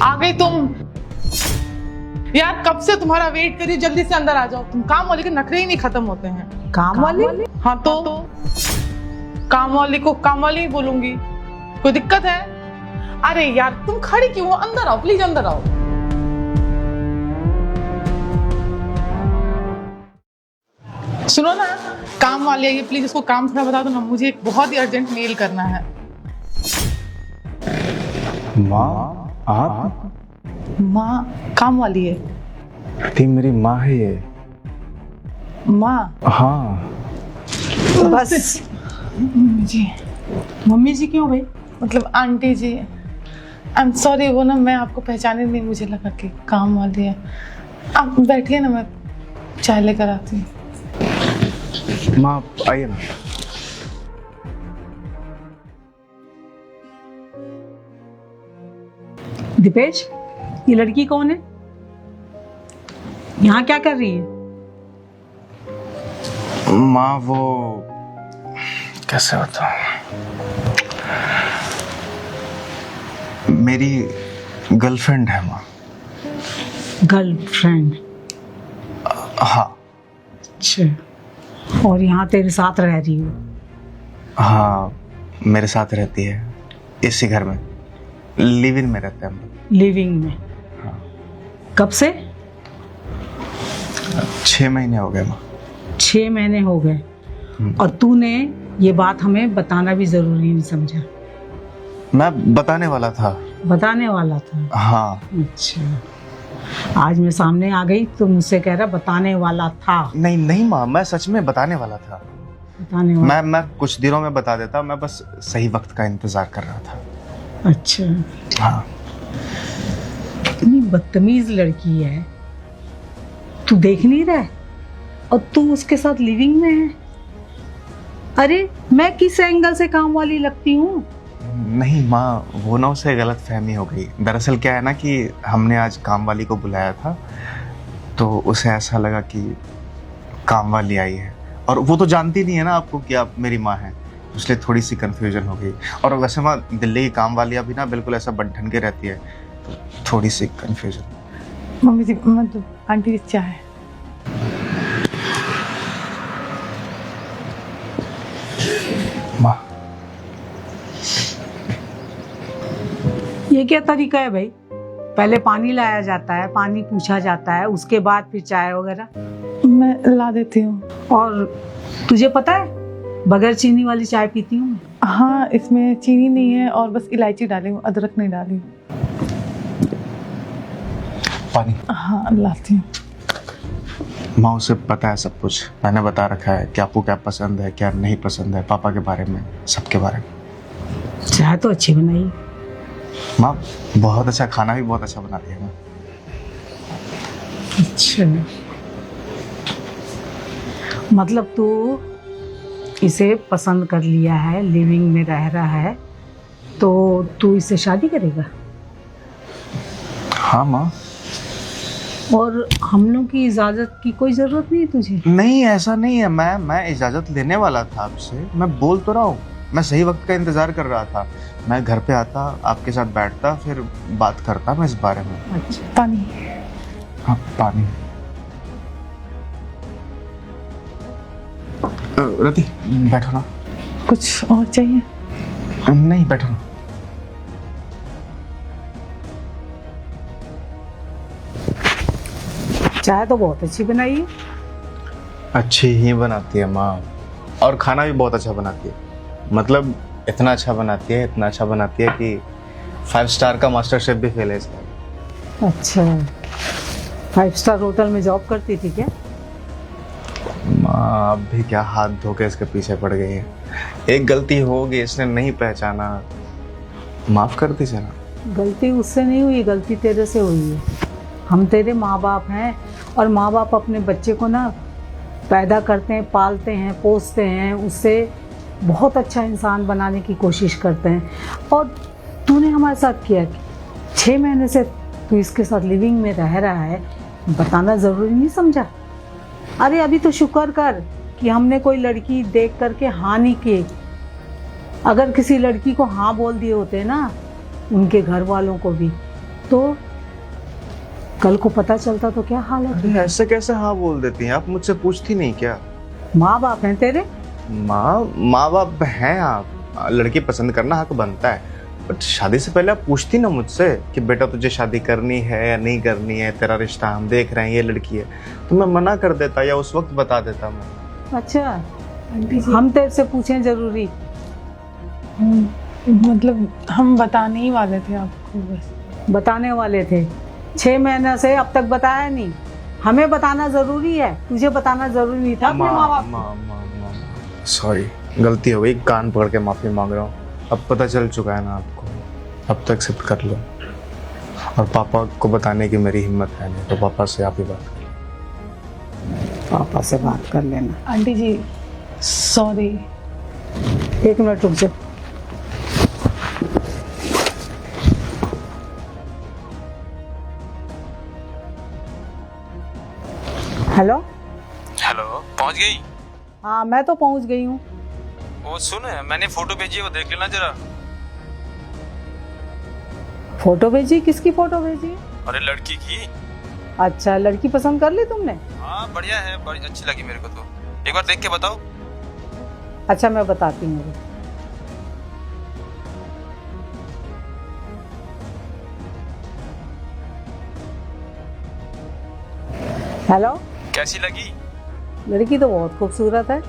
आ गई तुम। यार कब से तुम्हारा वेट करिए, जल्दी से अंदर आ जाओ। तुम काम वाले के नखरे ही नहीं खत्म होते हैं। काम वाले? हाँ तो काम वाली को काम वाली ही बोलूंगी। कोई दिक्कत है? अरे यार तुम खड़ी क्यों हो? अंदर आओ प्लीज, अंदर आओ। सुनो ना, काम वाली आई है, प्लीज इसको काम थोड़ा बता दो ना, मुझे एक बहुत ही अर्जेंट मेल करना है। माँ आप? माँ काम वाली है। थी मेरी माँ है ये। माँ? हाँ बस मम्मी जी। मम्मी जी क्यों भाई? मतलब aunty ji. I am sorry, वो ना मैं आपको पहचाने नहीं, मुझे लगा कि काम वाली है। आप बैठिए ना, मैं चाय लेकर आती हूँ। माँ आइए ना। दीपेश, ये लड़की कौन है? यहाँ क्या कर रही है? माँ वो कैसे होता, मेरी गर्लफ्रेंड है माँ। गर्लफ्रेंड? हाँ। अच्छा, और यहाँ तेरे साथ रह रही हो? हाँ मेरे साथ रहती है, इसी घर में, लिव इन में रहते हैं हम। लिविंग में? हाँ। कब से? 6 महीने हो गए माँ। 6 महीने हो गए? और तूने ये बात हमें बताना भी जरूरी नहीं समझा? मैं बताने वाला था। बताने वाला था? हाँ। अच्छा, आज मैं सामने आ गई तो मुझसे कह रहा बताने वाला था। नहीं नहीं माँ, मैं सच में बताने वाला था। बताने वाला? मैं कुछ दिनों में बता देता, मैं बस सही वक्त का इंतजार कर रहा था। अच्छा। हाँ। इतनी बदतमीज लड़की है, तू देख नहीं रहा है? और तू उसके साथ लिविंग में है? अरे मैं किस एंगल से काम वाली लगती हूँ? नहीं माँ, वो ना उसे गलत फहमी हो गई। दरअसल क्या है ना कि हमने आज काम वाली को बुलाया था, तो उसे ऐसा लगा कि काम वाली आई है, और वो तो जानती नहीं है ना आपको कि आप मेरी माँ हैं, इसलिए थोड़ी सी कंफ्यूजन हो गई। और वैसे माँ, दिल्ली की काम वालियाँ भी ना बिल्कुल ऐसा बन के रहती है, तो थोड़ी सी कंफ्यूजन। मम्मी जी, मतलब आंटी जी चाय। माँ ये क्या तरीका है भाई? पहले पानी लाया जाता है, पानी पूछा जाता है, उसके बाद फिर चाय वगैरह। मैं ला देती हूँ। और तुझे पता है बगैर चीनी वाली चाय पीती हूँ मैं। हाँ, इसमें चीनी नहीं है और बस इलायची डाली हूँ, अदरक नहीं डाली। पानी। हाँ लाती हूँ। माँ उसे पता है सब कुछ, मैंने बता रखा है कि आपको क्या पसंद है क्या नहीं पसंद है, पापा के बारे में, सबके बारे में। चाय तो अच्छी बनाई माँ बहुत अच्छा, खाना भी बहुत अच्छा बनाती है माँ। अच्छा, मतलब तू इसे पसंद कर लिया है, लिविंग में रह रहा है, तो तू इससे शादी करेगा? हाँ माँ। और हम लोग की इजाजत की कोई जरूरत नहीं है तुझे? नहीं ऐसा नहीं है, मैं इजाजत लेने वाला था आपसे, मैं बोल तो रहा हूँ, मैं सही वक्त का इंतजार कर रहा था। मैं घर पे आता, आपके साथ बैठता, फिर बात करता मैं इस बारे में। अच्छा, पानी। हाँ पानी। रति बैठो ना। कुछ और चाहिए? नहीं बैठो ना। चाय तो बहुत अच्छी बनाई है। अच्छी ही बनाती है माँ, और खाना भी बहुत अच्छा बनाती है। मतलब इतना अच्छा बनाती है, इतना अच्छा बनाती है कि 5 स्टार का मास्टर शेफ भी फेल है इसका। अच्छा, 5 स्टार होटल में जॉब करती थी क्या? माँ अब भी क्या हाथ धो के इसके पीछे पड़ गई है। एक गलती होगी, इसने नहीं पहचाना, माफ कर दीजिए ना। गलती उससे नहीं हुई, गलती तेरे से हुई है। हम तेरे माँ बाप हैं, और माँ बाप अपने बच्चे को ना पैदा करते हैं, पालते हैं, पोसते हैं, उससे बहुत अच्छा इंसान बनाने की कोशिश करते हैं। और तूने हमारे साथ किया कि 6 महीने से तू इसके साथ लिविंग में रह रहा है, बताना ज़रूरी नहीं समझा? अरे अभी तो शुक्र कर कि हमने कोई लड़की देख करके हाँ नहीं की। अगर किसी लड़की को हाँ बोल दिए होते ना, उनके घर वालों को भी, तो कल को पता चलता तो क्या हालत है? अरे ऐसे कैसे हाँ बोल देती हैं आप? मुझसे पूछती नहीं क्या? माँ बाप हैं तेरे। माँ बाप हैं आप, लड़की पसंद करना हक बनता है, बट शादी से पहले आप पूछती ना मुझसे कि बेटा तुझे शादी करनी है या नहीं करनी है, तेरा रिश्ता हम देख रहे हैं, ये लड़की है, तो मैं मना कर देता या उस वक्त बता देता मैं। अच्छा, हम तेरे से पूछें जरूरी? मतलब हम बताने ही वाले थे आपको बस। बताने वाले थे, 6 महीने से अब तक बताया नहीं। हमें बताना जरूरी है, तुझे बताना जरूरी नहीं था अपने माँ बाप को। सॉरी, गलती हो गई, कान पकड़ के माफी मांग रहा हूँ। अब पता चल चुका है ना आपको, अब तो एक्सेप्ट कर लो। और पापा को बताने की मेरी हिम्मत है नहीं, तो पापा से आप ही बात कर लो। पापा से बात कर लेना। आंटी जी सॉरी। 1 मिनट रुक जाओ। हेलो हेलो, पहुंच गई? हाँ मैं तो पहुंच गई हूँ। वो सुन, मैंने फोटो भेजी है, वो देख लेना जरा। फोटो भेजी? किसकी फोटो भेजी? अरे लड़की की। अच्छा, लड़की पसंद कर ली तुमने? हाँ बढ़िया है, बड़ी अच्छी लगी मेरे को तो। एक बार देख के बताओ। अच्छा मैं बताती हूँ। हेलो, कैसी लगी? लड़की तो बहुत खूबसूरत है।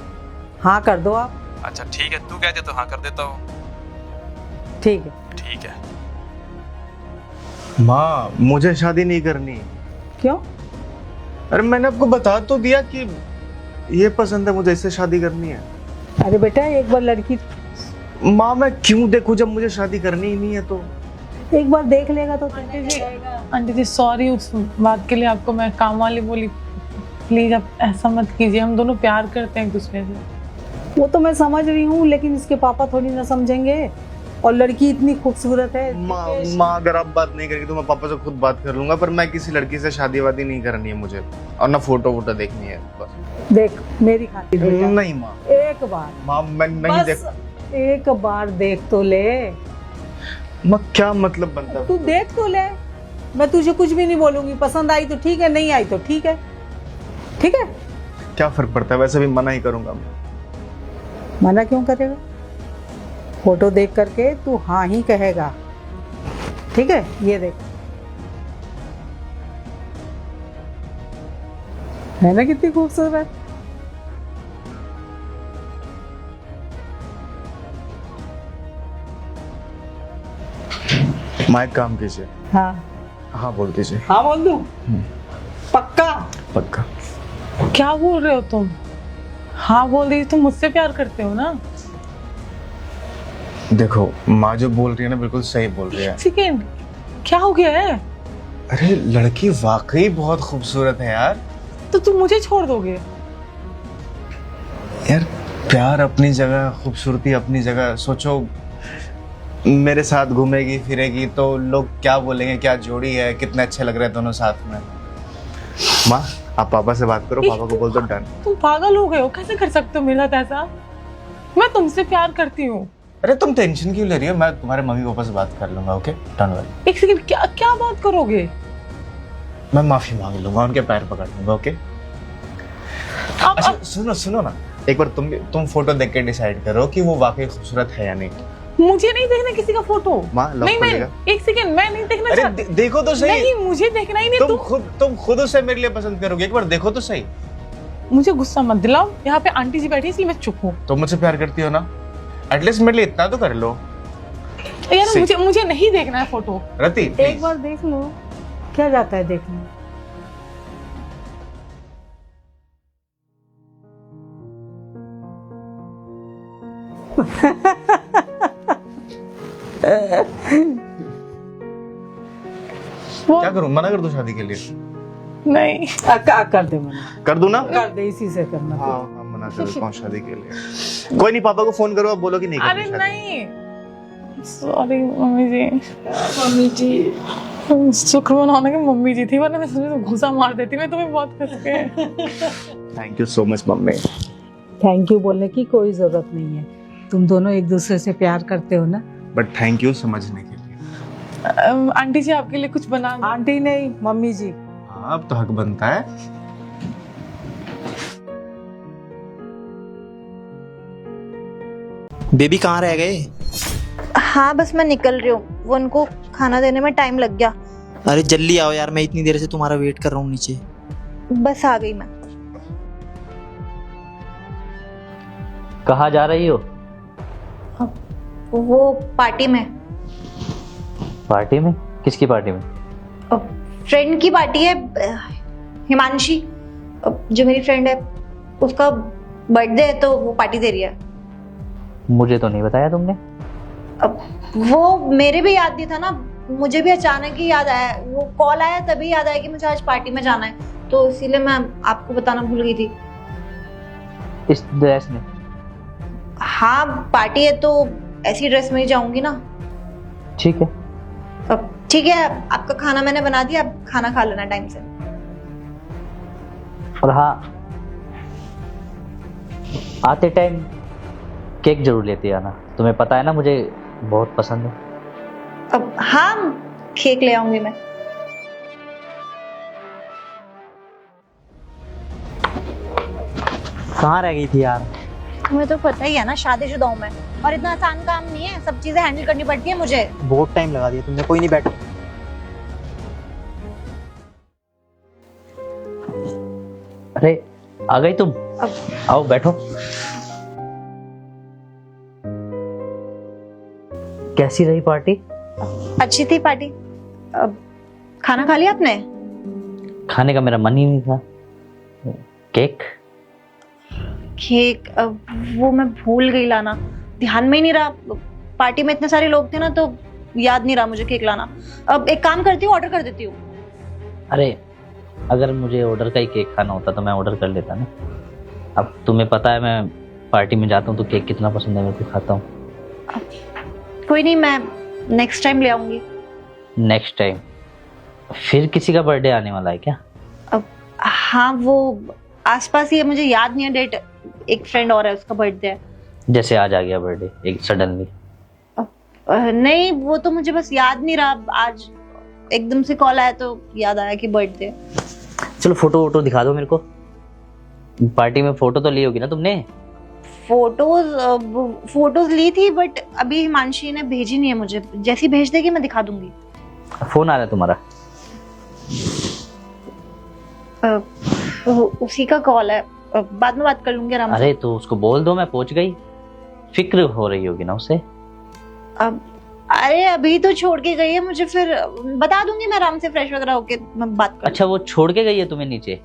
हाँ कर दो आप। अच्छा ठीक है, तू कहते तो हाँ कर देता हूँ। ठीक है। ठीक है। माँ मुझे शादी नहीं करनी। क्यों? अरे मैंने आपको बता तो दिया कि ये पसंद है मुझे, इससे शादी करनी है। अरे बेटा एक बार लड़की, माँ मैं क्यों देखूं जब मुझे शादी करनी ही नहीं है? तो एक बार देख लेगा तो आंटी जी सॉरी उस बात के लिए आपको मैं काम वाली बोली। प्लीज आप ऐसा मत कीजिए, हम दोनों प्यार करते हैं एक दूसरे से। वो तो मैं समझ रही हूँ, लेकिन इसके पापा थोड़ी ना समझेंगे। और लड़की इतनी खूबसूरत है। माँ अगर आप बात नहीं करेगी तो मैं पापा से खुद बात कर लूंगा, पर मैं किसी लड़की से शादी वादी नहीं करनी है मुझे, और ना फोटो वोटो देखनी है बस। देख मेरी खातिर बेटा, नहीं माँ, एक बार माँ मैं नहीं देख। बस एक बार देख तो ले। माँ क्या मतलब बनता है? तू देख तो ले, मैं तुझे कुछ भी नहीं बोलूंगी। पसंद आई तो ठीक है, नहीं आई तो ठीक है। ठीक है, क्या फर्क पड़ता है, वैसे भी मना ही करूंगा मैं। मना क्यों करेगा? फोटो देख करके तू हाँ ही कहेगा। ठीक है, ये देख, है ना कितनी खूबसूरत? माँ एक काम कीजिए। हाँ हाँ बोल दीजिए। हाँ बोल दूं? पक्का? पक्का। क्या बोल रहे हो तुम? हाँ बोल रही, तुम मुझसे प्यार करते हो ना? देखो माँ जो बोल रही है ना बिल्कुल सही बोल रही है। सेकेंड, क्या हो गया है? अरे लड़की वाकई बहुत खूबसूरत है यार। तो तुम मुझे छोड़ दोगे? यार प्यार अपनी जगह, खूबसूरती अपनी जगह। सोचो मेरे साथ घूमेगी फिरेगी तो लोग क्या बोलेंगे, क्या जोड़ी है, कितने अच्छे लग रहे हैं दोनों साथ में। माँ आप पापा से बात करो, पापा को बोल दो डन। तुम पागल हो गए हो? कैसे कर सकते हो मेरे साथ ऐसा? मैं तुमसे प्यार करती हूँ। अरे तुम टेंशन क्यों ले रही हो? मैं तुम्हारे मम्मी पापा से बात कर लूंगा। Okay done well. एक सेकंड, क्या क्या बात करोगे? मैं माफी मांग लूंगा, उनके पैर पकड़ लूंगा। ओके अच्छा सुनो ना, एक बार तुम फोटो देख के डिसाइड करो कि वो वाकई खूबसूरत है या नहीं। मुझे नहीं देखना किसी का फोटो। माँ लव नहीं, करेगा? एक सेकंड, मैं नहीं देखना अरे चाहती। देखो तो सही। नहीं मुझे देखना ही नहीं। तुम खुद उसे मेरे लिए पसंद करोगे, एक बार देखो तो सही। मुझे गुस्सा मत दिलाओ, यहाँ पे आंटी जी बैठी इसलिए मैं चुप हूँ। तुम मुझसे प्यार करती हो ना, एटलीस्ट मेरे लिए इतना तो कर लो यार। मुझे नहीं देखना है फोटो। रति एक बार देख लो, क्या जाता है देखने। क्या करूं, मना कर दूं शादी के लिए? नहीं कर दे मना, कर दूं ना? कर दे, इसी से करना। हाँ मना कर देता हूं शादी के लिए। कोई नहीं, पापा को फोन करो, अब बोलो कि नहीं करनी अरे शादी। नहीं, सॉरी मम्मी जी। मम्मी जी शुक्र मनाने की मम्मी जी थी, वरना मैं समझे तो घुसा मार देती। मैं तुम्हें बहुत खुश के। Thank you so much mummy. Thank you बोलने की कोई जरूरत नहीं है, तुम दोनों एक दूसरे से प्यार करते हो ना। बट थैंक यू समझने के लिए। आंटी जी आपके लिए कुछ बना दूं? आंटी नहीं, मम्मी जी। हाँ, अब तो हक बनता है। बेबी कहाँ रह गए? हाँ बस मैं निकल रही हूँ, वो उनको खाना देने में टाइम लग गया। अरे जल्दी आओ यार, मैं इतनी देर से तुम्हारा वेट कर रहा हूँ नीचे। बस आ गई मैं। कहाँ जा रही हो? वो पार्टी में। पार्टी में? किसकी पार्टी में? फ्रेंड की पार्टी है, हिमांशी जो मेरी फ्रेंड है, उसका बर्थडे है तो वो पार्टी दे रही है। मुझे तो नहीं बताया तुमने। वो मेरे भी याद नहीं था ना, मुझे भी अचानक ही याद आया, वो कॉल आया तभी याद आया कि मुझे आज पार्टी में जाना है, तो इसीलिए मैं आपको बताना भूल गई थी। इस ड्रेस में? हाँ पार्टी है तो ऐसी ड्रेस में ही जाऊंगी ना। ठीक है। ठीक है, आपका खाना मैंने बना दिया, आप खाना खा लेना टाइम से। और हाँ, आते टाइम केक जरूर लेते आना, तुम्हें पता है ना मुझे बहुत पसंद है। हाँ केक ले आऊंगी मैं। कहाँ रह गई थी यार? तुम्हें तो पता ही है ना, शादीशुदा हूं मैं, और इतना आसान काम नहीं है, सब चीजें हैंडल करनी पड़ती है मुझे। बहुत टाइम लगा दिया तुमने। कोई नहीं, बैठो। अरे आ गई तुम? आओ बैठो। कैसी रही पार्टी? अच्छी थी पार्टी। खाना खा लिया आपने? खाने का मेरा मन ही नहीं था। केक? केक वो मैं भूल गई लाना, ध्यान में ही नहीं रहा, पार्टी में इतने सारे लोग थे ना तो याद नहीं रहा मुझे केक लाना। अब एक काम करती हूँ, ऑर्डर कर देती हूँ। अरे अगर मुझे ऑर्डर का ही केक खाना होता तो मैं ऑर्डर कर लेता ना। अब तुम्हें पता है मैं पार्टी में जाता हूँ तो केक कितना पसंद है मेरे को, खाता हूँ। कोई नहीं, मैं नेक्स्ट टाइम ले आऊंगी। Next time? फिर किसी का बर्थडे आने वाला है क्या? हाँ वो आसपास ही है, मुझे याद नहीं है डेट, एक फ्रेंड और है उसका बर्थडे है। जैसे आज आ गया बर्थडे एक सडनली? नहीं वो तो मुझे बस याद नहीं रहा, आज एकदम से कॉल आया तो याद आया कि बर्थडे। चलो फोटो वोटो दिखा दो मेरे को। पार्टी में फोटो तो ली होगी ना तुमने? फोटोज ली थी बट अभी हिमांशी ने भेजी नहीं है मुझे, जैसी भेज देगी मैं दिखा दूंगी। फोन आ रहा है तुम्हारा? उसी का कॉल है, बाद में बात कर लूंगी आराम से। अरे तो उसको बोल दो मैं पहुंच गई। फिक्र हो रही होगी ना उसे। अरे अभी तो छोड़ के गई है मुझे, फिर बता दूंगी मैं आराम से, फ्रेश वगैरह होके मैं बात कर। अच्छा वो छोड़ के गई है तुम्हें नीचे?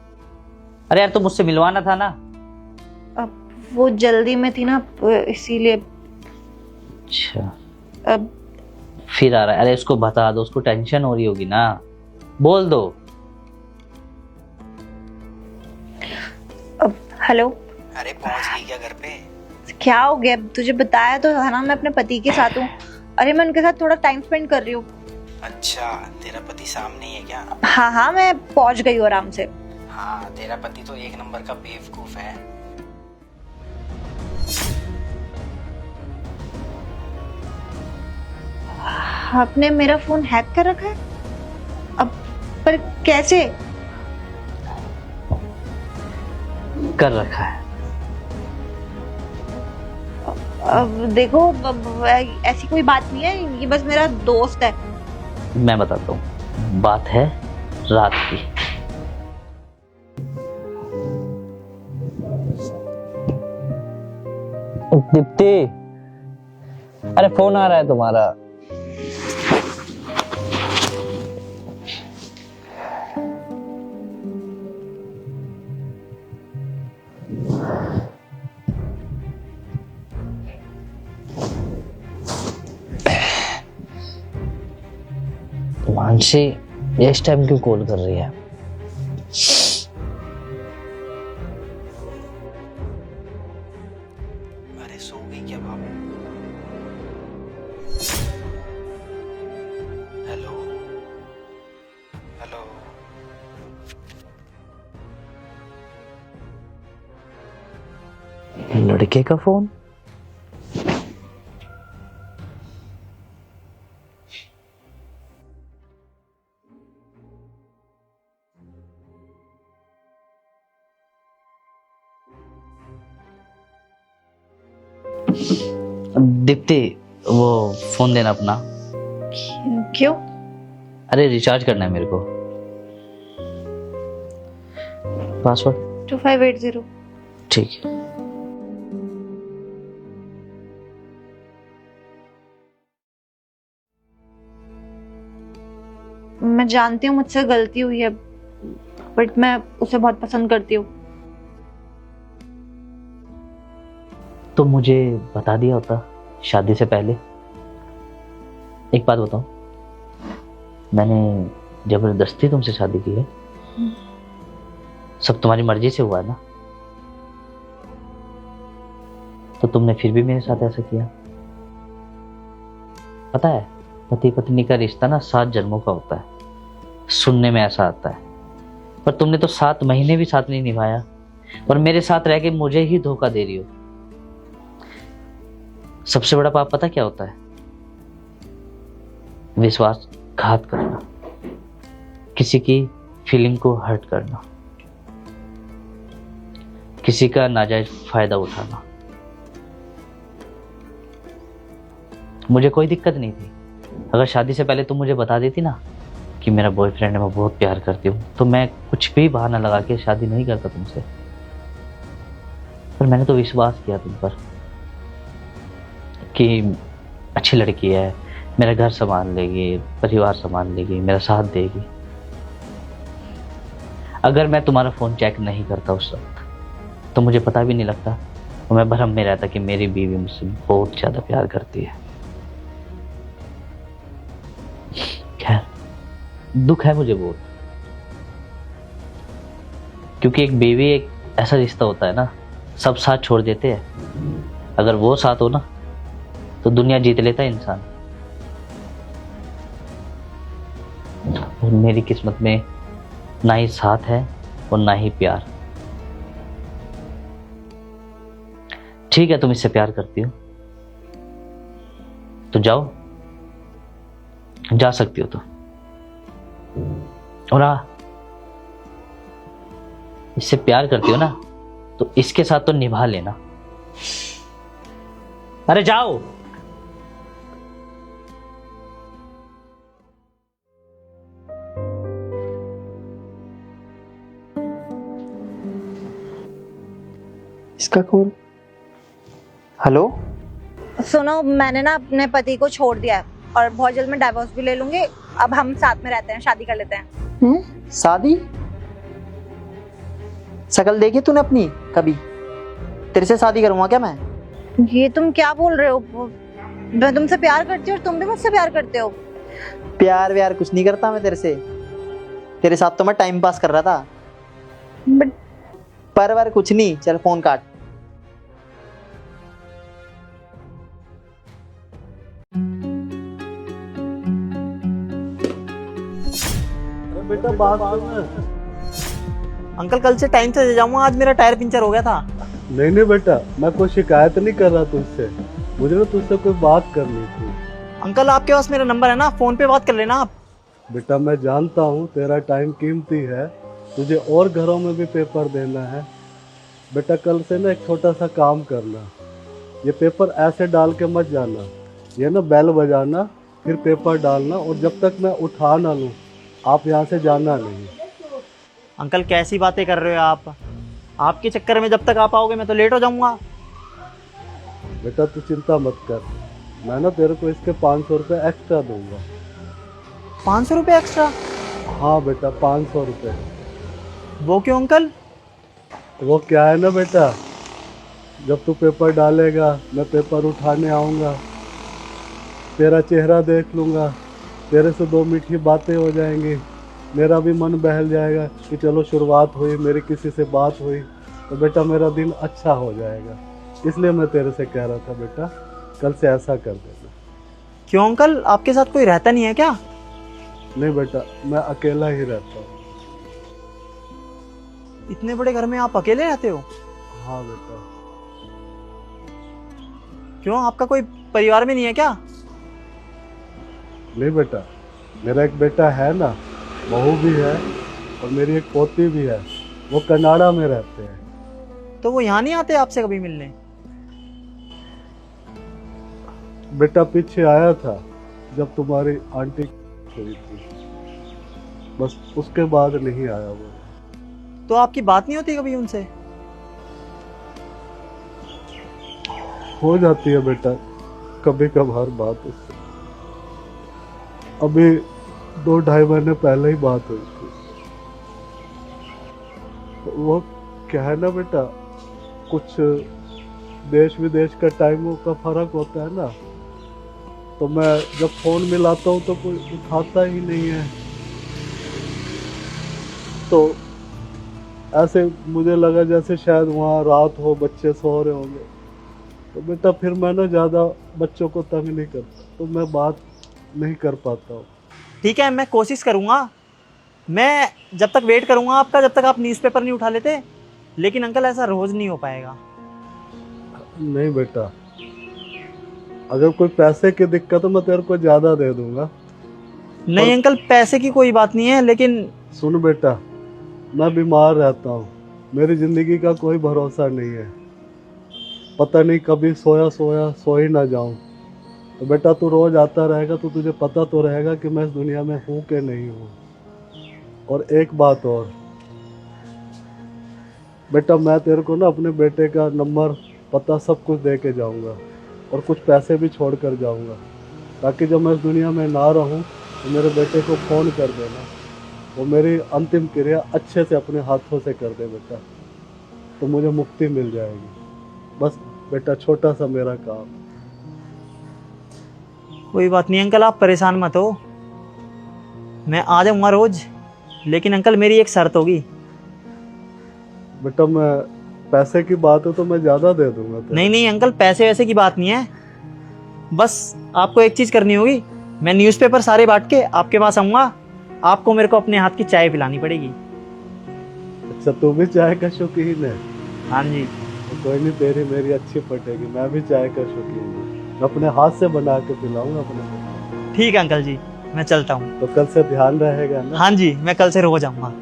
अरे यार तो मुझसे मिलवाना था ना। वो जल्दी में थी ना इसीलिए। अच्छा फिर आ रहा है? अरे उसको बता दो, उसको टेंशन हो रही होगी ना, बोल दो। हेलो। अरे पहुंच गई क्या घर पे? क्या हो गया? तुझे बताया तो था ना मैं अपने पति के साथ हूँ। अरे मैं उनके साथ थोड़ा टाइम स्पेंड कर रही हूँ। अच्छा, तेरा पति सामने ही है क्या? हाँ मैं पहुंच गई हूँ आराम से। हाँ, तेरा पति तो एक नंबर का बेवकूफ है। आपने मेरा फोन हैक कर रखा है? अब पर कैसे? कर रखा है। अब देखो ऐसी कोई बात नहीं है, ये बस मेरा दोस्त है। मैं बताता हूँ, बात है रात की। दीप्ति, अरे फोन आ रहा है तुम्हारा। मानसी इस टाइम क्यों कॉल कर रही है? अरे सो गई क्या बाबू? Hello hello. लड़के का फोन? दीप्ति, वो फोन देना अपना। क्यों? अरे रिचार्ज करना है मेरे को। पासवर्ड 2580। ठीक है। मैं जानती हूँ मुझसे गलती हुई है, बट मैं उसे बहुत पसंद करती हूँ। तो मुझे बता दिया होता शादी से पहले। एक बात बताओ, मैंने जबरदस्ती तुमसे शादी की है? सब तुम्हारी मर्जी से हुआ है ना? तो तुमने फिर भी मेरे साथ ऐसा किया। पता है, पति पत्नी का रिश्ता ना 7 जन्मों का होता है, सुनने में ऐसा आता है, पर तुमने तो 7 महीने भी साथ नहीं निभाया और मेरे साथ रह के मुझे ही धोखा दे रही हो। सबसे बड़ा पाप पता क्या होता है? विश्वासघात करना, किसी की फीलिंग को हर्ट करना, किसी का नाजायज फायदा उठाना। मुझे कोई दिक्कत नहीं थी अगर शादी से पहले तुम मुझे बता देती ना कि मेरा बॉयफ्रेंड है, मैं बहुत प्यार करती हूँ, तो मैं कुछ भी बहाना लगा के शादी नहीं करता तुमसे। पर मैंने तो विश्वास किया तुम पर कि अच्छी लड़की है, मेरा घर संभाल लेगी, परिवार संभाल लेगी, मेरा साथ देगी। अगर मैं तुम्हारा फोन चेक नहीं करता उस वक्त तो मुझे पता भी नहीं लगता और मैं भ्रम में रहता कि मेरी बीवी मुझसे बहुत ज्यादा प्यार करती है। खैर, दुख है मुझे बहुत, क्योंकि एक बीवी एक ऐसा रिश्ता होता है ना, सब साथ छोड़ देते हैं, अगर वो साथ हो ना तो दुनिया जीत लेता है इंसान। और मेरी किस्मत में ना ही साथ है और ना ही प्यार। ठीक है, तुम इससे प्यार करती हो तो जाओ, जा सकती हो तो। और हाँ, इससे प्यार करती हो ना तो इसके साथ तो निभा लेना। अरे जाओ। इसका कौन? हेलो। सुनो, मैंने ना अपने पति को छोड़ दिया है और बहुत जल्द मैं डाइवोर्स भी ले लूंगी। अब हम साथ में रहते हैं, शादी कर लेते हैं। शादी? शकल देखी तूने अपनी कभी? तेरे से शादी करूंगा क्या मैं? ये तुम क्या बोल रहे हो? मैं तुमसे प्यार करती हूँ और तुम भी मुझसे प्यार करते हो। प्यार व्यार कुछ नहीं करता मैं तेरे से। तेरे साथ तो मैं टाइम पास कर रहा था। बट पर वार कुछ नहीं, चल फोन काट। बेटा बात सुन। अंकल कल से टाइम से जाऊंगा, आज मेरा टायर पंचर हो गया था। नहीं बेटा, मैं कोई शिकायत नहीं कर रहा तुझसे, मुझे ना तुझसे कोई बात करनी थी। अंकल आपके पास मेरा नंबर है ना, फोन पे बात कर लेना आप। बेटा मैं जानता हूँ तेरा टाइम कीमती है, तुझे और घरों में भी पेपर देना है। बेटा कल से ना एक छोटा सा काम करना, ये पेपर ऐसे डाल के मत जाना, ये ना बेल बजाना फिर पेपर डालना, और जब तक मैं उठा ना लूँ आप यहाँ से जाना नहीं। अंकल कैसी बातें कर रहे हो आप? आपके चक्कर में जब तक आप आओगे मैं तो लेट हो जाऊंगा। बेटा तू चिंता मत कर, मैं ना तेरे को इसके 500 रुपये एक्स्ट्रा दूंगा। 500 रुपये एक्स्ट्रा? हाँ बेटा 500 रुपये। वो क्यों अंकल? वो क्या है ना बेटा, जब तू पेपर डालेगा मैं पेपर उठाने आऊँगा, तेरा चेहरा देख लूँगा, तेरे से 2 मीठी बातें हो जाएंगी, मेरा भी मन बहल जाएगा कि चलो शुरुआत हुई, मेरी किसी से बात हुई, तो बेटा मेरा दिन अच्छा हो जाएगा। इसलिए मैं तेरे से कह रहा था बेटा कल से ऐसा कर देना। क्यों अंकल, आपके साथ कोई रहता नहीं है क्या? नहीं बेटा, मैं अकेला ही रहता हूँ। इतने बड़े घर में आप अकेले रहते हो? हाँ बेटा। क्यों, आपका कोई परिवार में नहीं है क्या? नहीं बेटा, मेरा एक बेटा है ना, बहू भी है और मेरी एक पोती भी है, वो कनाडा में रहते हैं। तो वो यहाँ नहीं आते आपसे कभी मिलने? बेटा पीछे आया था जब तुम्हारी आंटी हुई थी, बस उसके बाद नहीं आया वो। तो आपकी बात नहीं होती कभी उनसे? हो जाती है बेटा कभी कभार बात उससे। अभी 2-2.5 महीने पहले ही बात हुई थी। वो क्या है ना बेटा, कुछ देश विदेश का टाइमों का फर्क होता है ना, तो मैं जब फोन मिलाता हूँ तो कोई उठाता ही नहीं है। तो ऐसे मुझे लगा जैसे शायद वहाँ रात हो, बच्चे सो रहे होंगे, तो बेटा फिर मैं ना ज़्यादा बच्चों को तंग नहीं करता, तो मैं बात नहीं कर पाता हूँ। ठीक है, मैं कोशिश करूँगा। मैं जब तक वेट करूँगा आपका, जब तक आप न्यूज़पेपर नहीं उठा लेते। लेकिन अंकल ऐसा रोज़ नहीं हो पाएगा। नहीं बेटा, अगर कोई पैसे की दिक्कत हो मैं तेरे को ज़्यादा दे दूँगा। नहीं अंकल, पैसे की कोई बात नहीं है, लेकिन सुन बेटा, मैं बीमार रहता हूँ, मेरी ज़िंदगी का कोई भरोसा नहीं है, पता नहीं कभी सोया सो ही ना जाऊँ। तो बेटा तू रोज़ आता रहेगा तो तुझे पता तो रहेगा कि मैं इस दुनिया में हूँ कि नहीं हूँ। और एक बात और बेटा, मैं तेरे को ना अपने बेटे का नंबर, पता सब कुछ दे के जाऊँगा और कुछ पैसे भी छोड़ कर जाऊँगा, ताकि जब मैं इस दुनिया में ना रहूँ तो मेरे बेटे को फ़ोन कर देना, वो मेरी अंतिम क्रिया अच्छे से अपने हाथों से कर दे बेटा, तो मुझे मुक्ति मिल जाएगी। बस बेटा छोटा सा मेरा काम। कोई बात नहीं अंकल, आप परेशान मत हो, मैं आ जाऊँगा रोज़। लेकिन अंकल मेरी एक शर्त होगी। बेटा मैं पैसे की बात है तो मैं ज़्यादा दे दूंगा तेरे। नहीं अंकल, पैसे वैसे की बात नहीं है, बस आपको एक चीज़ करनी होगी। मैं न्यूज़पेपर सारे बांट के आपके पास आऊँगा, आपको मेरे को अपने हाथ की चाय पिलानी पड़ेगी। अच्छा, तू भी चाय का शौकीन है? हाँ जी। तो कोई नहीं, तेरी मेरी अच्छी पटेगी, मैं भी चाय का शौकीन हूँ, मैं अपने हाथ से बना के पिलाऊंगा अपने को। ठीक है अंकल जी, मैं चलता हूँ। तो कल से ध्यान रहेगा ना? हाँ जी, मैं कल से रोज आऊँगा।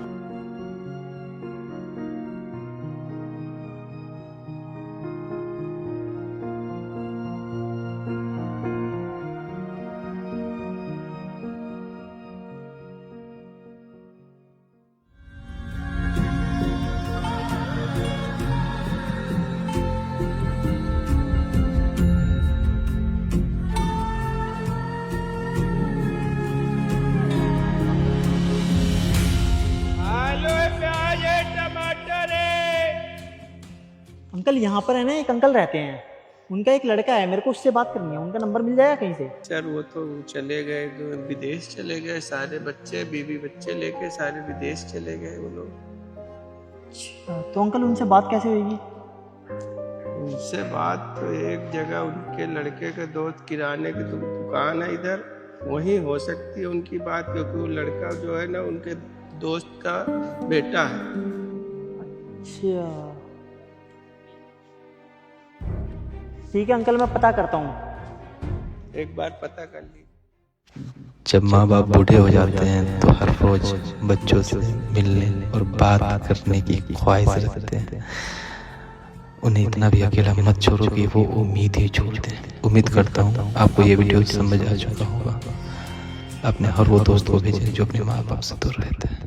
अंकल यहाँ पर है ना, एक अंकल रहते हैं, उनका एक लड़का है, मेरे को उससे बात करनी है। उनका नंबर मिल जाएगा कहीं से? सर वो तो चले गए, विदेश चले गए, सारे बच्चे बीवी बच्चे लेके सारे विदेश चले गए वो लोग। अच्छा, तो अंकल उनसे बात कैसे होगी? उनसे बात तो एक जगह उनके लड़के के दोस्त किराने की दुकान है इधर, वहीं हो सकती है उनकी बात, क्योंकि वो लड़का जो है ना उनके दोस्त का बेटा है। अच्छा ठीक है अंकल, मैं पता करता हूँ। एक बार पता कर ली। जब माँ बाप बूढ़े हो जाते हैं तो हर रोज बच्चों से मिलने और बात करने की ख्वाहिश रखते हैं। उन्हें इतना भी अकेला मत छोड़ो कि वो उम्मीद ही छोड़ दें। उम्मीद करता हूँ आपको ये वीडियो समझ आ चुका होगा। अपने हर वो दोस्त को भेजें जो अपने माँ बाप से दूर रहते हैं।